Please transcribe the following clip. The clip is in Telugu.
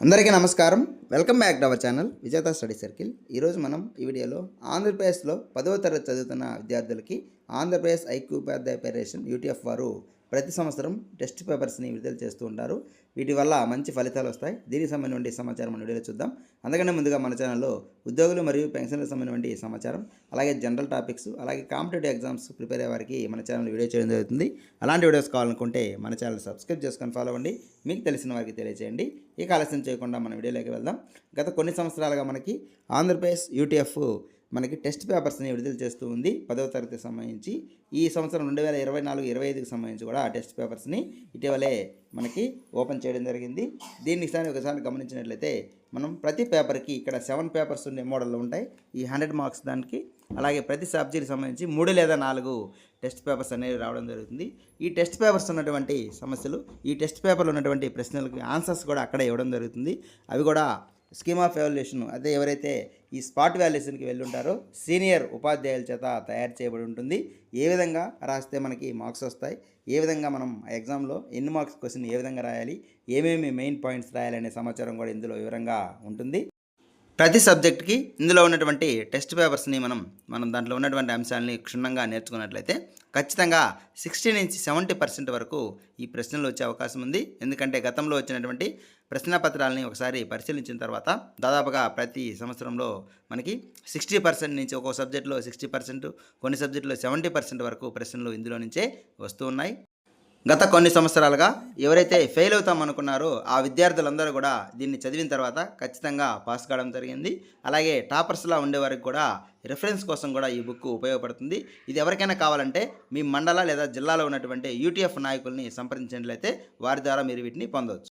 అందరికీ నమస్కారం. Welcome back to our channel విజేత స్టడీ సర్కిల్. ఈరోజు మనం ఈ వీడియోలో ఆంధ్రప్రదేశ్లో 10వ తరగతి చదువుతున్న విద్యార్థులకి ఆంధ్రప్రదేశ్ ఐక్య ఉపాధ్యాయ ఫెడరేషన్ యూటీఎఫ్ వారు ప్రతి సంవత్సరం టెస్ట్ పేపర్స్ని విడుదల చేస్తూ ఉంటారు. వీటి వల్ల మంచి ఫలితాలు వస్తాయి. దీనికి సంబంధించిన సమాచారం మన వీడియోలో చూద్దాం. అందుకనే ముందుగా మన ఛానల్లో ఉద్యోగులు మరియు పెన్షన్లకు సంబంధించిన సమాచారం, అలాగే జనరల్ టాపిక్స్, అలాగే కాంపిటేటివ్ ఎగ్జామ్స్ ప్రిపేర్ అయ్యే వారికి మన ఛానల్ వీడియో చేయడం జరుగుతుంది. అలాంటి వీడియోస్ కావాలనుకుంటే మన ఛానల్ సబ్స్క్రైబ్ చేసుకొని ఫాలో అవ్వండి. మీకు తెలిసిన వారికి తెలియజేయండి. ఇక ఆలస్యం చేయకుండా మన వీడియోలోకి వెళ్దాం. గత కొన్ని సంవత్సరాలుగా మనకి ఆంధ్రప్రదేశ్ యూటీఎఫ్ మనకి టెస్ట్ పేపర్స్ని విడుదల చేస్తూ ఉంది 10వ తరగతికి సంబంధించి. ఈ సంవత్సరం 2024-25కి సంబంధించి కూడా టెస్ట్ పేపర్స్ని ఇటీవలే మనకి ఓపెన్ చేయడం జరిగింది. దీన్ని ఒకసారి గమనించినట్లయితే మనం ప్రతి పేపర్కి ఇక్కడ 7 పేపర్స్ ఉండే మోడల్లో ఉంటాయి. ఈ 100 మార్క్స్ దానికి, అలాగే ప్రతి సబ్జెక్ట్కి సంబంధించి 3 లేదా 4 టెస్ట్ పేపర్స్ అనేవి రావడం జరుగుతుంది. ఈ టెస్ట్ పేపర్స్ ఉన్నటువంటి సమస్యలు, ఈ టెస్ట్ పేపర్లో ఉన్నటువంటి ప్రశ్నలకి ఆన్సర్స్ కూడా అక్కడే ఇవ్వడం జరుగుతుంది. అవి కూడా స్కీమ్ ఆఫ్ ఎవాల్యుయేషన్, అదే ఎవరైతే ఈ స్పాట్ వాల్యుయేషన్కి వెళ్ళి ఉంటారో సీనియర్ ఉపాధ్యాయుల చేత తయారు చేయబడి ఉంటుంది. ఏ విధంగా రాస్తే మనకి మార్క్స్ వస్తాయి, ఏ విధంగా మనం ఎగ్జామ్లో ఎన్ని మార్క్స్ క్వశ్చన్ ఏ విధంగా రాయాలి, ఏమేమి మెయిన్ పాయింట్స్ రాయాలనే సమాచారం కూడా ఇందులో వివరంగా ఉంటుంది. ప్రతి సబ్జెక్ట్కి ఇందులో ఉన్నటువంటి టెస్ట్ పేపర్స్ని మనం దాంట్లో ఉన్నటువంటి అంశాలని క్షుణ్ణంగా నేర్చుకున్నట్లయితే ఖచ్చితంగా 60 నుంచి 70% వరకు ఈ ప్రశ్నలు వచ్చే అవకాశం ఉంది. ఎందుకంటే గతంలో వచ్చినటువంటి ప్రశ్నపత్రాలని ఒకసారి పరిశీలించిన తర్వాత దాదాపుగా ప్రతి సంవత్సరంలో మనకి 60% నుంచి ఒక్కో సబ్జెక్టులో 60%, కొన్ని సబ్జెక్టులో 70% వరకు ప్రశ్నలు ఇందులో నుంచే వస్తూ ఉన్నాయి. గత కొన్ని సంవత్సరాలుగా ఎవరైతే ఫెయిల్ అవుతాం అనుకున్నారో ఆ విద్యార్థులందరూ కూడా దీన్ని చదివిన తర్వాత ఖచ్చితంగా పాస్ కావడం జరిగింది. అలాగే టాపర్స్లా ఉండే వారికి కూడా రిఫరెన్స్ కోసం కూడా ఈ బుక్ ఉపయోగపడుతుంది. ఇది ఎవరికైనా కావాలంటే మీ మండల లేదా జిల్లాలో ఉన్నటువంటి యూటీఎఫ్ నాయకుల్ని సంప్రదించినట్లయితే వారి ద్వారా మీరు వీటిని పొందవచ్చు.